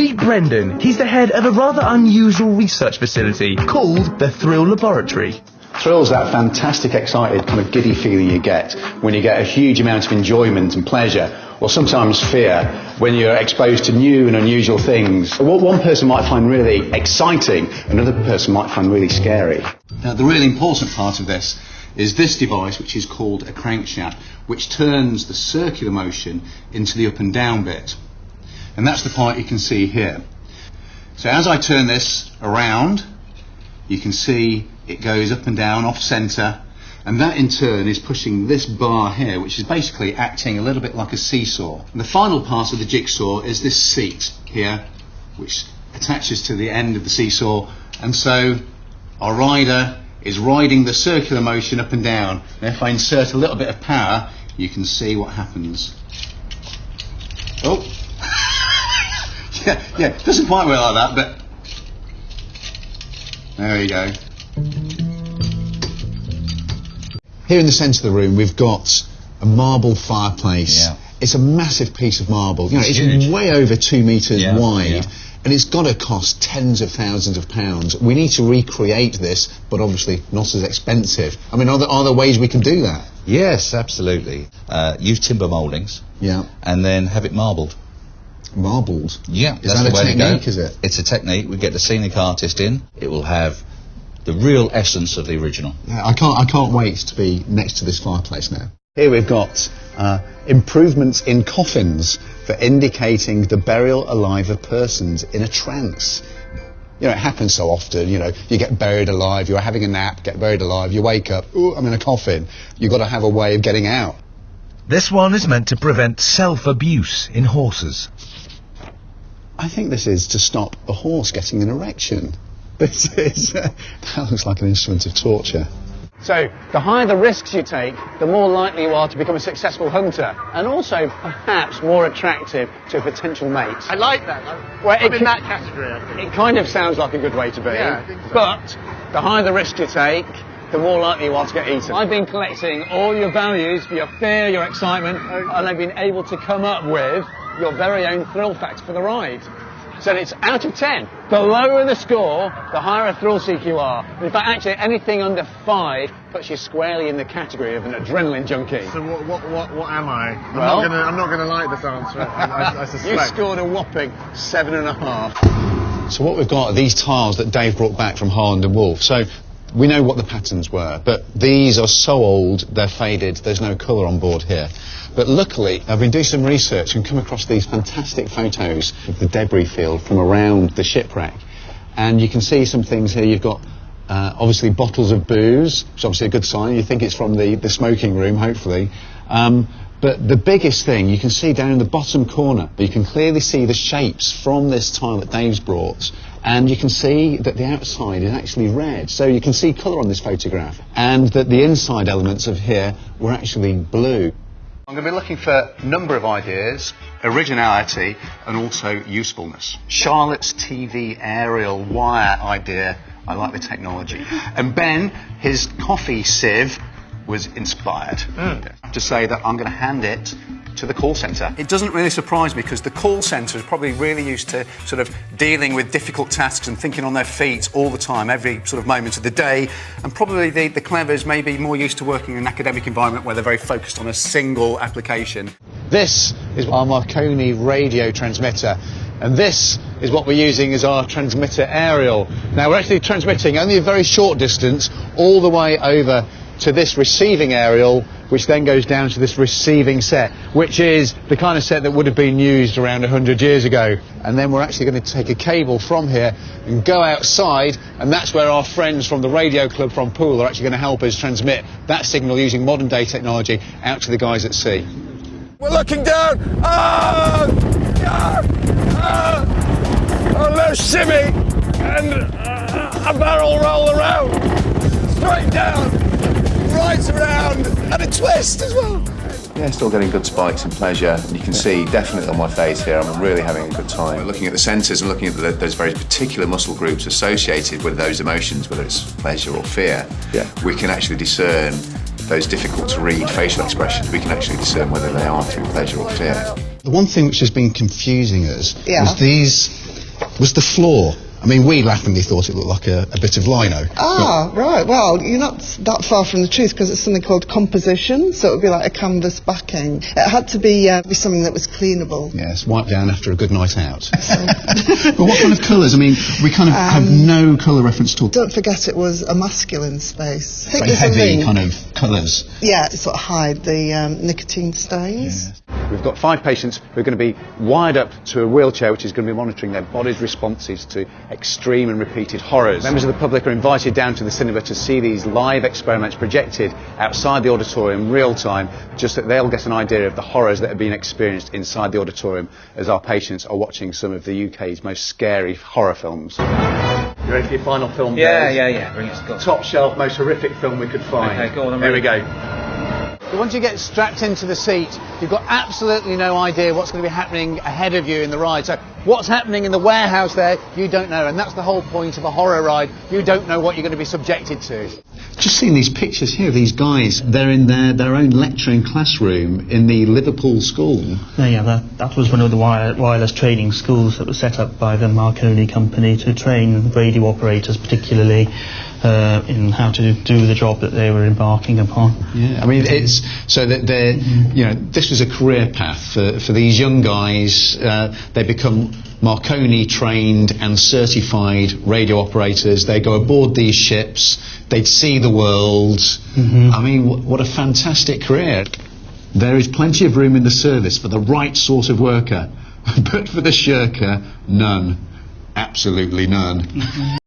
Meet Brendan. He's the head of a rather unusual research facility called the Thrill Laboratory. Thrill's that fantastic, excited, kind of giddy feeling you get when you get a huge amount of enjoyment and pleasure, or sometimes fear, when you're exposed to new and unusual things. What one person might find really exciting, another person might find really scary. Now, the really important part of this is this device, which is called a crankshaft, which turns the circular motion into the up and down bit. And that's the part you can see here. So as I turn this around, you can see it goes up and down off centre, and that in turn is pushing this bar here, which is basically acting a little bit like a seesaw. And the final part of the jigsaw is this seat here, which attaches to the end of the seesaw, and so our rider is riding the circular motion up and down. And if I insert a little bit of power, you can see what happens. Oh, yeah, it doesn't quite work like that, but there you go. Here in the centre of the room we've got a marble fireplace. Yeah. It's a massive piece of marble. You know, it's huge. Way over 2 metres wide, and it's got to cost tens of thousands of pounds. We need to recreate this, but obviously not as expensive. I mean, are there ways we can do that? Yes, absolutely. Use timber mouldings. Yeah. And then have it marbled. Marbled? Yeah. Is that a technique, is it? It's a technique. We get the scenic artist in. It will have the real essence of the original. Yeah, I can't wait to be next to this fireplace now. Here we've got improvements in coffins for indicating the burial alive of persons in a trance. You know, it happens so often, you know, you get buried alive, you're having a nap, get buried alive, you wake up, ooh, I'm in a coffin. You've got to have a way of getting out. This one is meant to prevent self-abuse in horses. I think this is to stop a horse getting an erection. That looks like an instrument of torture. So, the higher the risks you take, the more likely you are to become a successful hunter, and also perhaps more attractive to a potential mate. I like that. I'm in that category, I think. It kind of sounds like a good way to be. Yeah, I think so. But the higher the risk you take, the more likely you are to get eaten. I've been collecting all your values for your fear, your excitement, and I've been able to come up with your very own thrill factor for the ride. So it's out of 10. The lower the score, the higher a thrill seeker you are. In fact, actually, anything under 5 puts you squarely in the category of an adrenaline junkie. So what am I? Well, I'm not gonna like this answer. I suspect. You scored a whopping 7.5. So what we've got are these tiles that Dave brought back from Harland and Wolff. So we know what the patterns were, but these are so old, they're faded, there's no colour on board here. But luckily, I've been doing some research and come across these fantastic photos of the debris field from around the shipwreck. And you can see some things here. You've got, obviously, bottles of booze, which is obviously a good sign. You think it's from the smoking room, hopefully. But the biggest thing, you can see down in the bottom corner, you can clearly see the shapes from this tile that Dave's brought. And you can see that the outside is actually red. So you can see colour on this photograph. And that the inside elements of here were actually blue. I'm going to be looking for a number of ideas, originality and also usefulness. Charlotte's TV aerial wire idea, I like the technology. And Ben, his coffee sieve was inspired. I have to say that I'm going to hand it to the call centre. It doesn't really surprise me because the call centre is probably really used to sort of dealing with difficult tasks and thinking on their feet all the time, every sort of moment of the day. And probably the clevers may be more used to working in an academic environment where they're very focused on a single application. This is our Marconi radio transmitter. And this is what we're using as our transmitter aerial. Now we're actually transmitting only a very short distance all the way over to this receiving aerial, which then goes down to this receiving set, which is the kind of set that would have been used around 100 years ago. And then we're actually going to take a cable from here and go outside, and that's where our friends from the radio club from Poole are actually going to help us transmit that signal using modern day technology out to the guys at sea. We're looking down. A little shimmy and a barrel roll around, straight down, right around, and a twist as well. Yeah, still getting good spikes and pleasure, and you can see definitely on my face here I'm really having a good time. We're looking at the centres and looking at those very particular muscle groups associated with those emotions, whether it's pleasure or fear. Yeah. We can actually discern those difficult to read facial expressions. We can actually discern whether they are through pleasure or fear. The one thing which has been confusing us is these was the floor. I mean, we laughingly thought it looked like a bit of lino. Ah, right. Well, you're not that far from the truth, because it's something called composition, so it would be like a canvas backing. It had to be something that was cleanable. Yes, wiped down after a good night out. But what kind of colours? I mean, we kind of have no colour reference at all. Don't forget it was a masculine space. I think Very there's a heavy link. kind of colours. Yeah, to sort of hide the nicotine stains. Yes. We've got 5 patients who are going to be wired up to a wheelchair which is going to be monitoring their body's responses to extreme and repeated horrors. Members of the public are invited down to the cinema to see these live experiments projected outside the auditorium real time, just that they'll get an idea of the horrors that are being experienced inside the auditorium as our patients are watching some of the UK's most scary horror films. You ready for your final film? Yeah. Bring it. Go. Top shelf, most horrific film we could find. Okay, go on, I'm Here we ready. go. So once you get strapped into the seat, you've got absolutely no idea what's going to be happening ahead of you in the ride. So what's happening in the warehouse there, you don't know. And that's the whole point of a horror ride. You don't know what you're going to be subjected to. Just seeing these pictures here of these guys, they're in their own lecturing classroom in the Liverpool school. Yeah, that was one of the wireless training schools that was set up by the Marconi company to train radio operators, particularly in how to do the job that they were embarking upon. Yeah, I mean, it's so that they're, you know, this was a career path for these young guys. They become Marconi trained and certified radio operators. They go aboard these ships. They'd see the world. I mean, what a fantastic career. There is plenty of room in the service for the right sort of worker, but for the shirker, none. Absolutely none.